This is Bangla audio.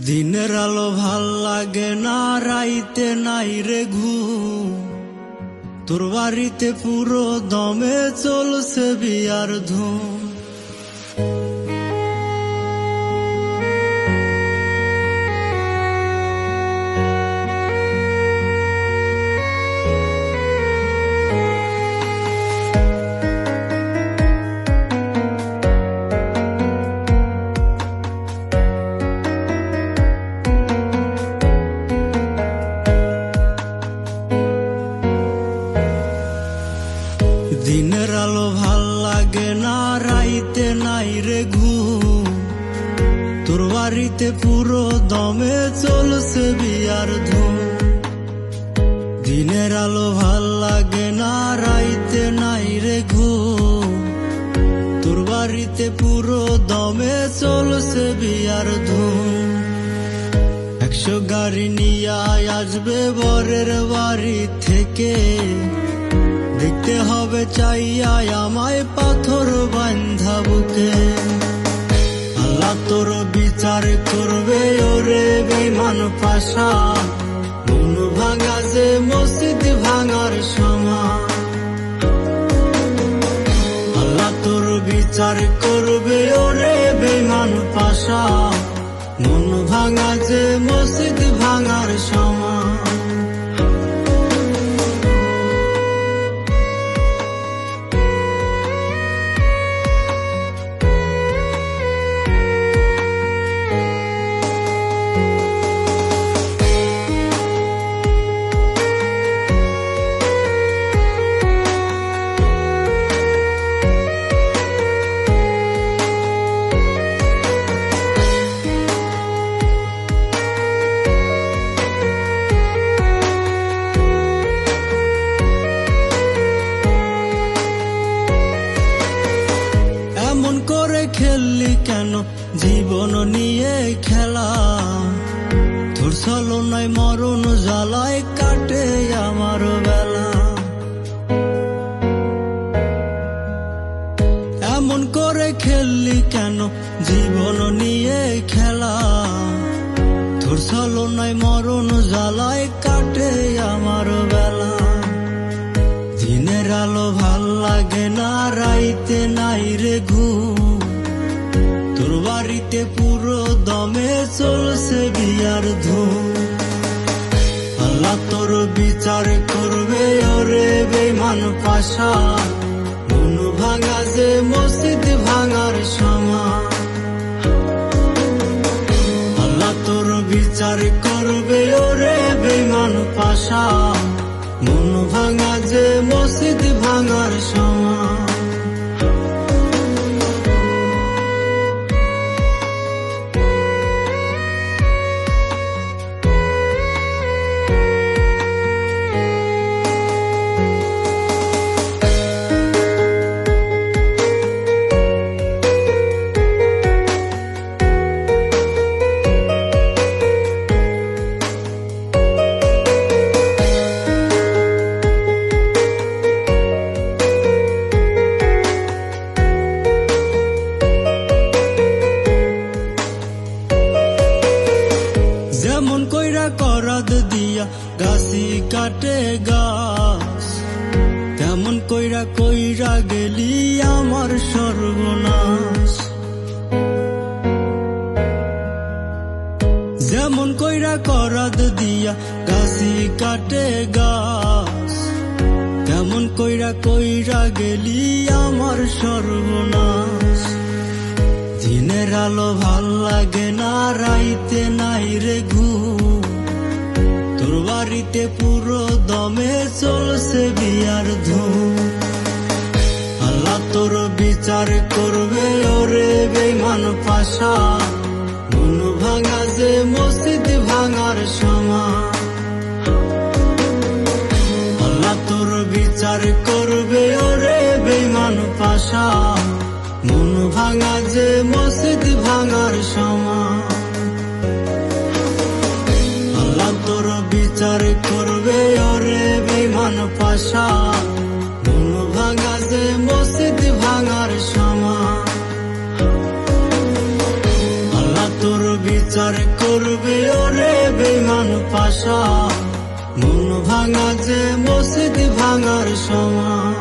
দিনের আলো ভাল লাগে না, রাইতে নাই রে ঘুম। তোর বাড়িতে পুরো দমে চলছে বিয়ার ধুম। দিনের আলো ভাল লাগে না, রাইতে নাই রে ঘুম। তোর বাড়িতে পুরো দমে চলছে বিয়ার ধুম। দিনের আলো ভাল লাগে না, রাইতে নাই রে ঘুম। তোর বাড়িতে পুরো দমে চলছে বিয়ার ধুম। 100 গাড়ি নিয়ে আসবে বরের বাড়ি থেকে, দেখতে হবে চাইয়া আমায় পাথর বান্ধা বুকে। আল্লাহ তোর বিচার করবে ওরে বেঈমান পাশা, মন ভাঙা যে মসজিদ ভাঙার সমান। আল্লাহ তোর বিচার করবে ওরে বেঈমান পাশা, মন ভাঙা যে মসজিদ ভাঙার সমান। এমন করে খেললি কেন জীবন নিয়ে খেলা, তোর ছলনায় মরণ জ্বালায় কাটে আমার বেলা। এমন করে খেললি কেন জীবন নিয়ে খেলা, তোর ছলনায় মরণ জ্বালায় কাটে আমার বেলা। দিনের আলো ভাল লাগে না, রাইতে নাই রে ঘুম। তোর বাড়িতে পুরো দমে চলছে বিয়ার ধুম। আল্লাহ তোর বিচার করবে ওরে বেঈমান পাশা, মন ভাঙা যে মসজিদ ভাঙার সমান। আল্লাহ তোর বিচার করবে ওরে বেঈমান পাশা, মন ভাঙা যে মসজিদ ভাঙার সমান। যেমন কইরা করাত দিয়া গাছি কাটে গাছ, তেমন কইরা কইরা গেলি আমার সর্বনাশ। যেমন কইরা করাত দিয়া গাছি কাটে গাছ, তেমন কইরা কইরা গেলি আমার সর্বনাশ। দিনের আলো ভাল লাগে না, রাইতে নাই রে ঘুম। তোর বাড়িতে পুরো দমে চলছে বিয়ার ধুম। আল্লাহ তোর বিচার করবে ওরে বেঈমান পাশা, মন ভাঙা যে মসজিদ ভাঙার সমান। আল্লাহ তোর বিচার করবে ওরে বেঈমান পাশা, মন ভাঙা যে মসজিদ ভাঙার সমান। আল্লাহ তোর বিচার করবে ওরে বেঈমান পাশা, মন ভাঙা যে মসজিদ ভাঙার সমান। আল্লাহ তোর বিচার অত্যাচার করবে ওরে বেমান পাশা, মন ভাঙা যে মসজিদ ভাঙার সমান।